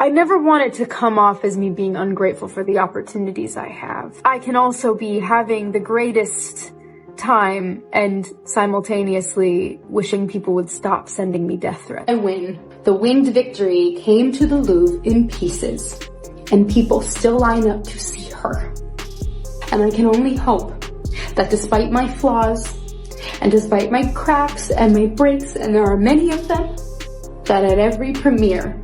I never want it to come off as me being ungrateful for the opportunities I have. I can also be having the greatest time and simultaneously wishing people would stop sending me death threats. I win. The winged victory came to the Louvre in pieces, and people still line up to see her. And I can only hope that despite my flaws, and despite my cracks and my breaks, and there are many of them, that at every premiere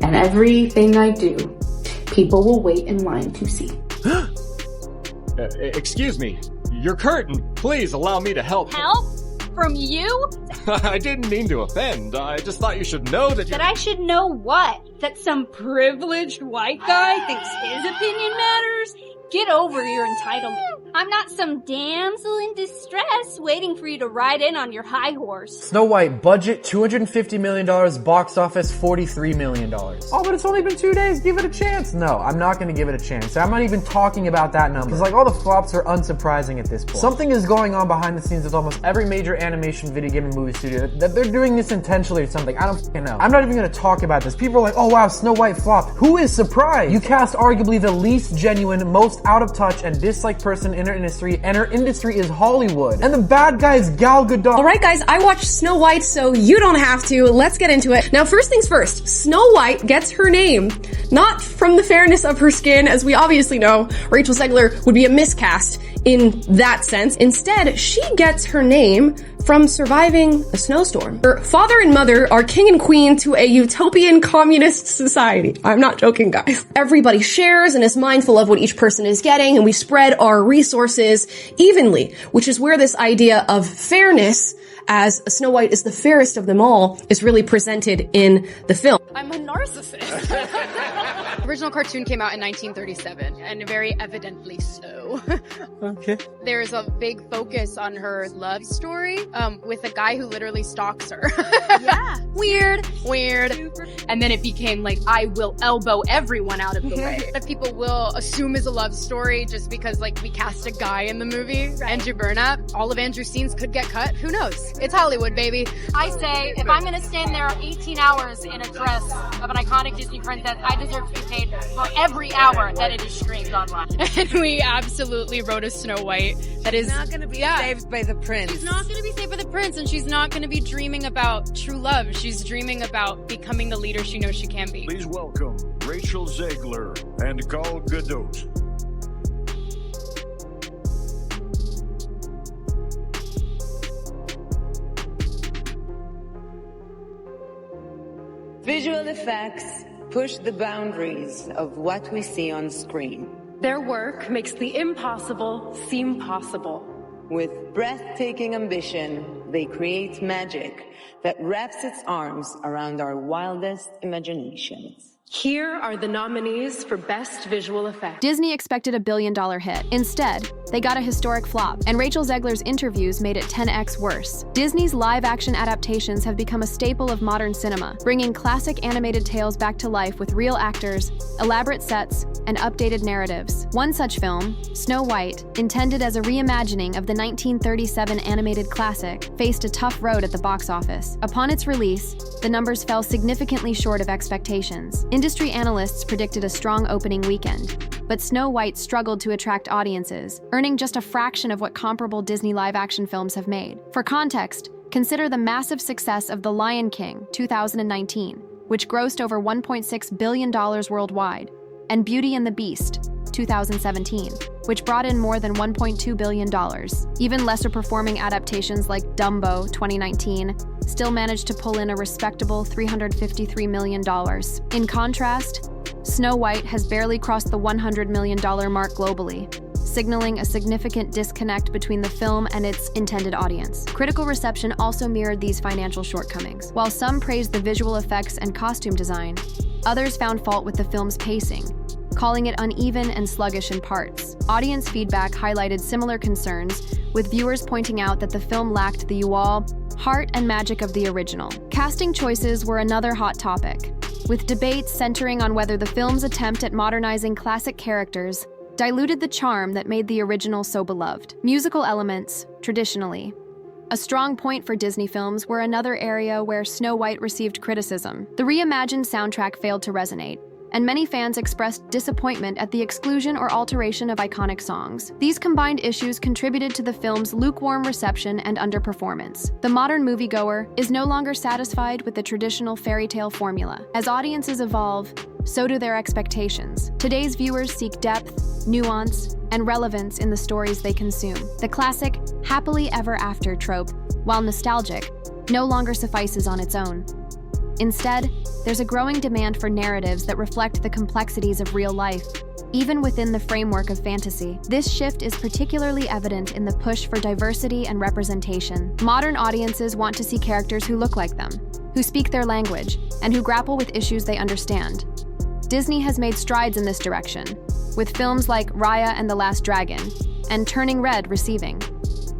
and everything I do, people will wait in line to see. Excuse me. Your curtain. Please allow me to help. Help? From you? I didn't mean to offend. I just thought you should know that That I should know what? That some privileged white guy thinks his opinion matters? Get over your entitlement. I'm not some damsel in distress waiting for you to ride in on your high horse. Snow White, budget $250 million, box office $43 million. Oh, but it's only been 2 days, give it a chance. No, I'm not gonna give it a chance. I'm not even talking about that number. Because like all the flops are unsurprising at this point. Something is going on behind the scenes with almost every major animation, video game, and movie studio that they're doing this intentionally or something. I don't fucking know. I'm not even gonna talk about this. People are like, oh wow, Snow White flopped. Who is surprised? You cast arguably the least genuine, most out of touch and disliked person in her industry, and her industry is Hollywood. And the bad guy is Gal Gadot. Alright guys, I watched Snow White, so you don't have to. Let's get into it. Now first things first, Snow White gets her name not from the fairness of her skin, as we obviously know Rachel Zegler would be a miscast in that sense. Instead, she gets her name from surviving a snowstorm. Her father and mother are king and queen to a utopian communist society. I'm not joking, guys. Everybody shares and is mindful of what each person is getting, and we spread our resources evenly, which is where this idea of fairness, as Snow White is the fairest of them all, is really presented in the film. I'm a narcissist. The original cartoon came out in 1937, and very evidently so. Okay. There's a big focus on her love story with a guy who literally stalks her. Yeah. Weird. And then it became like, I will elbow everyone out of the way. That people will assume is a love story just because like we cast a guy in the movie, right. Andrew Burnap. All of Andrew's scenes could get cut. Who knows? It's Hollywood, baby. I say, if I'm gonna stand there 18 hours in a dress of an iconic Disney princess, I deserve to be paid for every hour that it is streamed online. And we absolutely wrote a Snow White that is not gonna be saved by the prince. She's not gonna be saved by the prince, and she's not gonna be dreaming about true love. She's dreaming about becoming the leader she knows she can be. Please welcome Rachel Zegler and Gal Gadot. Visual effects push the boundaries of what we see on screen. Their work makes the impossible seem possible. With breathtaking ambition, they create magic that wraps its arms around our wildest imaginations. Here are the nominees for Best Visual Effects. Disney expected a billion-dollar hit. Instead, they got a historic flop, and Rachel Zegler's interviews made it 10x worse. Disney's live-action adaptations have become a staple of modern cinema, bringing classic animated tales back to life with real actors, elaborate sets, and updated narratives. One such film, Snow White, intended as a reimagining of the 1937 animated classic, faced a tough road at the box office. Upon its release, the numbers fell significantly short of expectations. Industry analysts predicted a strong opening weekend, but Snow White struggled to attract audiences, earning just a fraction of what comparable Disney live-action films have made. For context, consider the massive success of The Lion King, 2019, which grossed over $1.6 billion worldwide, and Beauty and the Beast, 2017, which brought in more than $1.2 billion. Even lesser performing adaptations like Dumbo, 2019, still managed to pull in a respectable $353 million. In contrast, Snow White has barely crossed the $100 million mark globally, signaling a significant disconnect between the film and its intended audience. Critical reception also mirrored these financial shortcomings. While some praised the visual effects and costume design, others found fault with the film's pacing, calling it uneven and sluggish in parts. Audience feedback highlighted similar concerns, with viewers pointing out that the film lacked the heart and magic of the original. Casting choices were another hot topic, with debates centering on whether the film's attempt at modernizing classic characters diluted the charm that made the original so beloved. Musical elements, traditionally A strong point for Disney films were another area where Snow White received criticism. The reimagined soundtrack failed to resonate, and many fans expressed disappointment at the exclusion or alteration of iconic songs. These combined issues contributed to the film's lukewarm reception and underperformance. The modern moviegoer is no longer satisfied with the traditional fairy tale formula. As audiences evolve, so do their expectations. Today's viewers seek depth, nuance, and relevance in the stories they consume. The classic happily ever after trope, while nostalgic, no longer suffices on its own. Instead, there's a growing demand for narratives that reflect the complexities of real life, even within the framework of fantasy. This shift is particularly evident in the push for diversity and representation. Modern audiences want to see characters who look like them, who speak their language, and who grapple with issues they understand. Disney has made strides in this direction, with films like Raya and the Last Dragon and Turning Red receiving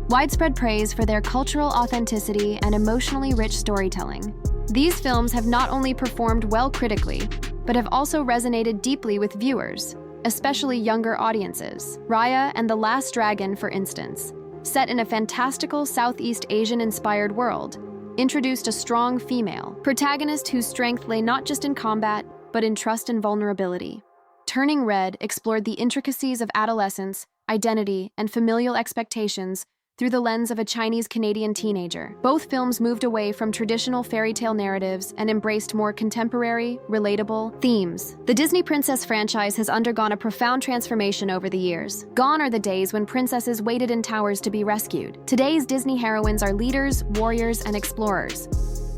widespread praise for their cultural authenticity and emotionally rich storytelling. These films have not only performed well critically, but have also resonated deeply with viewers, especially younger audiences. Raya and the Last Dragon, for instance, set in a fantastical Southeast Asian-inspired world, introduced a strong female protagonist whose strength lay not just in combat, but in trust and vulnerability. Turning Red explored the intricacies of adolescence, identity, and familial expectations through the lens of a Chinese-Canadian teenager. Both films moved away from traditional fairy tale narratives and embraced more contemporary, relatable themes. The Disney Princess franchise has undergone a profound transformation over the years. Gone are the days when princesses waited in towers to be rescued. Today's Disney heroines are leaders, warriors, and explorers.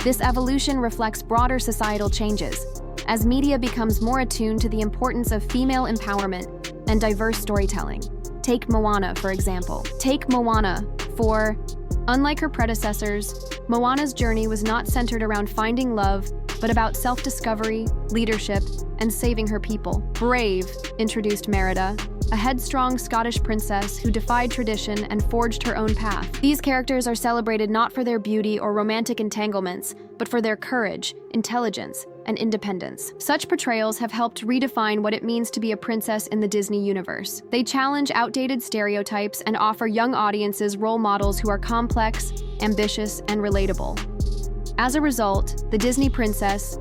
This evolution reflects broader societal changes, as media becomes more attuned to the importance of female empowerment and diverse storytelling. Take Moana, for example. Unlike her predecessors, Moana's journey was not centered around finding love, but about self-discovery, leadership, and saving her people. Brave introduced Merida, a headstrong Scottish princess who defied tradition and forged her own path. These characters are celebrated not for their beauty or romantic entanglements, but for their courage, intelligence, and independence. Such portrayals have helped redefine what it means to be a princess in the Disney universe. They challenge outdated stereotypes and offer young audiences role models who are complex, ambitious, and relatable. As a result, the Disney Princess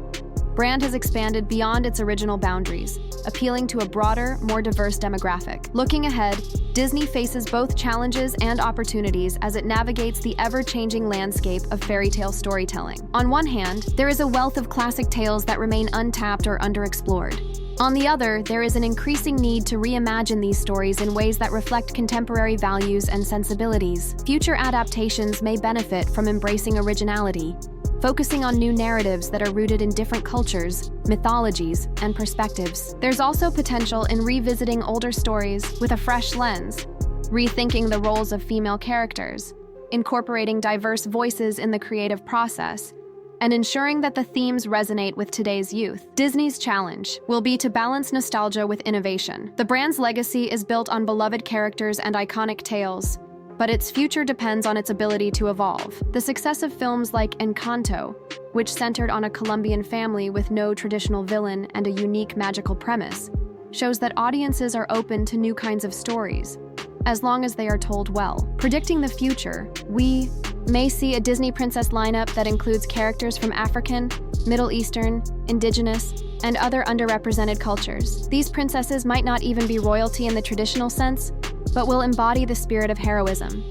brand has expanded beyond its original boundaries, appealing to a broader, more diverse demographic. Looking ahead, Disney faces both challenges and opportunities as it navigates the ever-changing landscape of fairy tale storytelling. On one hand, there is a wealth of classic tales that remain untapped or underexplored. On the other, there is an increasing need to reimagine these stories in ways that reflect contemporary values and sensibilities. Future adaptations may benefit from embracing originality, focusing on new narratives that are rooted in different cultures, mythologies, and perspectives. There's also potential in revisiting older stories with a fresh lens, rethinking the roles of female characters, incorporating diverse voices in the creative process, and ensuring that the themes resonate with today's youth. Disney's challenge will be to balance nostalgia with innovation. The brand's legacy is built on beloved characters and iconic tales, but its future depends on its ability to evolve. The success of films like Encanto, which centered on a Colombian family with no traditional villain and a unique magical premise, shows that audiences are open to new kinds of stories, as long as they are told well. Predicting the future, we may see a Disney princess lineup that includes characters from African, Middle Eastern, Indigenous, and other underrepresented cultures. These princesses might not even be royalty in the traditional sense, but will embody the spirit of heroism,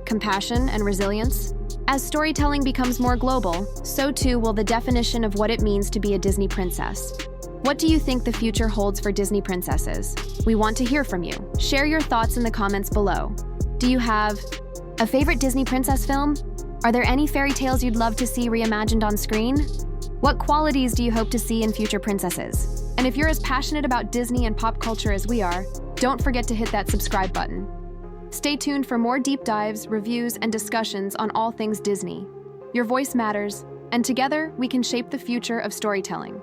compassion, and resilience. As storytelling becomes more global, so too will the definition of what it means to be a Disney princess. What do you think the future holds for Disney princesses? We want to hear from you. Share your thoughts in the comments below. Do you have a favorite Disney princess film? Are there any fairy tales you'd love to see reimagined on screen? What qualities do you hope to see in future princesses? And if you're as passionate about Disney and pop culture as we are, don't forget to hit that subscribe button. Stay tuned for more deep dives, reviews, and discussions on all things Disney. Your voice matters, and together we can shape the future of storytelling.